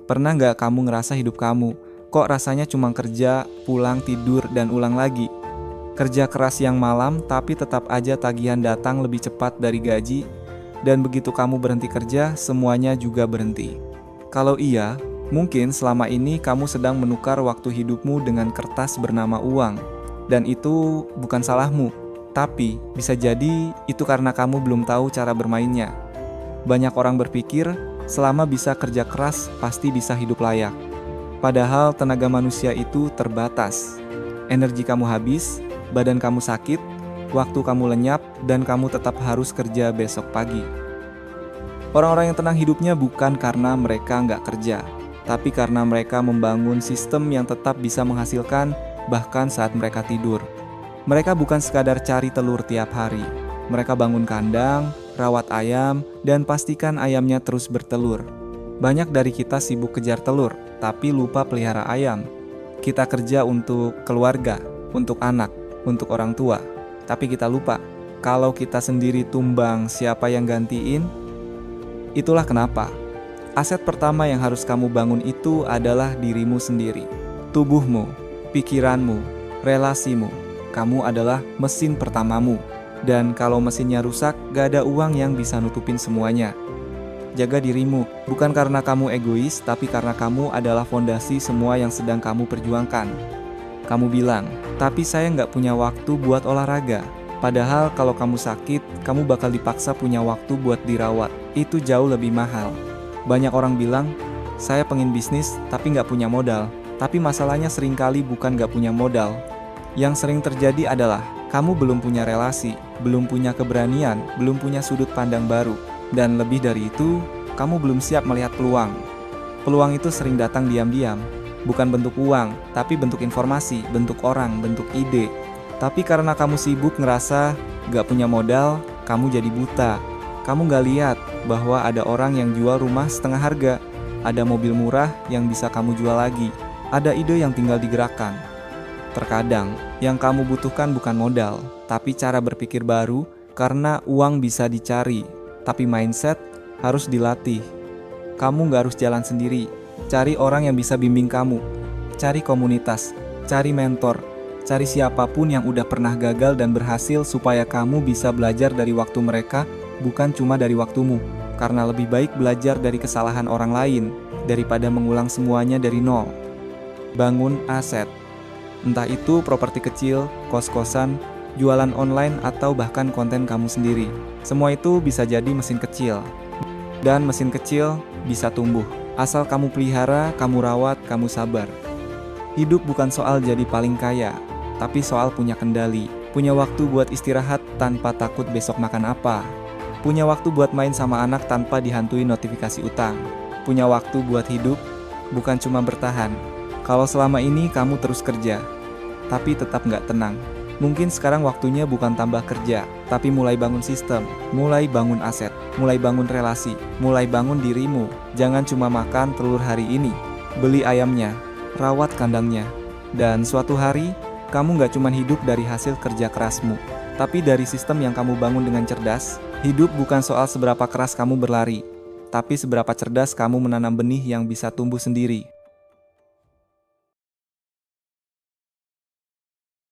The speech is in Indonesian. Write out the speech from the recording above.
Pernah nggak kamu ngerasa hidup kamu, kok rasanya cuma kerja, pulang, tidur, dan ulang lagi? Kerja keras siang malam, tapi tetap aja tagihan datang lebih cepat dari gaji, dan begitu kamu berhenti kerja, semuanya juga berhenti. Kalau iya, mungkin selama ini kamu sedang menukar waktu hidupmu dengan kertas bernama uang, dan itu bukan salahmu, tapi bisa jadi itu karena kamu belum tahu cara bermainnya. Banyak orang berpikir, selama bisa kerja keras, pasti bisa hidup layak. Padahal tenaga manusia itu terbatas. Energi kamu habis, badan kamu sakit, waktu kamu lenyap, dan kamu tetap harus kerja besok pagi. Orang-orang yang tenang hidupnya bukan karena mereka nggak kerja, tapi karena mereka membangun sistem yang tetap bisa menghasilkan bahkan saat mereka tidur. Mereka bukan sekadar cari telur tiap hari. Mereka bangun kandang, rawat ayam, dan pastikan ayamnya terus bertelur. Banyak dari kita sibuk kejar telur, tapi lupa pelihara ayam. Kita kerja untuk keluarga, untuk anak, untuk orang tua. Tapi kita lupa, kalau kita sendiri tumbang, siapa yang gantiin? Itulah kenapa aset pertama yang harus kamu bangun itu adalah dirimu sendiri. Tubuhmu, pikiranmu, relasimu. Kamu adalah mesin pertamamu. Dan kalau mesinnya rusak, gak ada uang yang bisa nutupin semuanya. Jaga dirimu, bukan karena kamu egois, tapi karena kamu adalah fondasi semua yang sedang kamu perjuangkan. Kamu bilang, tapi saya nggak punya waktu buat olahraga. Padahal kalau kamu sakit, kamu bakal dipaksa punya waktu buat dirawat. Itu jauh lebih mahal. Banyak orang bilang, saya pengen bisnis tapi nggak punya modal. Tapi masalahnya seringkali bukan nggak punya modal. Yang sering terjadi adalah, kamu belum punya relasi, belum punya keberanian, belum punya sudut pandang baru. Dan lebih dari itu, kamu belum siap melihat peluang. Peluang itu sering datang diam-diam. Bukan bentuk uang, tapi bentuk informasi, bentuk orang, bentuk ide. Tapi karena kamu sibuk ngerasa gak punya modal, kamu jadi buta. Kamu gak lihat bahwa ada orang yang jual rumah setengah harga. Ada mobil murah yang bisa kamu jual lagi. Ada ide yang tinggal digerakkan. Terkadang, yang kamu butuhkan bukan modal, tapi cara berpikir baru, karena uang bisa dicari, tapi mindset harus dilatih. Kamu gak harus jalan sendiri. Cari orang yang bisa bimbing kamu. Cari komunitas, cari mentor, cari siapapun yang udah pernah gagal dan berhasil supaya kamu bisa belajar dari waktu mereka, bukan cuma dari waktumu. Karena lebih baik belajar dari kesalahan orang lain, daripada mengulang semuanya dari nol. Bangun aset. Entah itu properti kecil, kos-kosan, jualan online, atau bahkan konten kamu sendiri. Semua itu bisa jadi mesin kecil. Dan mesin kecil bisa tumbuh. Asal kamu pelihara, kamu rawat, kamu sabar. Hidup bukan soal jadi paling kaya, tapi soal punya kendali. Punya waktu buat istirahat tanpa takut besok makan apa. Punya waktu buat main sama anak tanpa dihantui notifikasi utang. Punya waktu buat hidup, bukan cuma bertahan. Kalau selama ini kamu terus kerja, tapi tetap nggak tenang. Mungkin sekarang waktunya bukan tambah kerja, tapi mulai bangun sistem, mulai bangun aset, mulai bangun relasi, mulai bangun dirimu. Jangan cuma makan telur hari ini, beli ayamnya, rawat kandangnya. Dan suatu hari, kamu nggak cuma hidup dari hasil kerja kerasmu, tapi dari sistem yang kamu bangun dengan cerdas. Hidup bukan soal seberapa keras kamu berlari, tapi seberapa cerdas kamu menanam benih yang bisa tumbuh sendiri.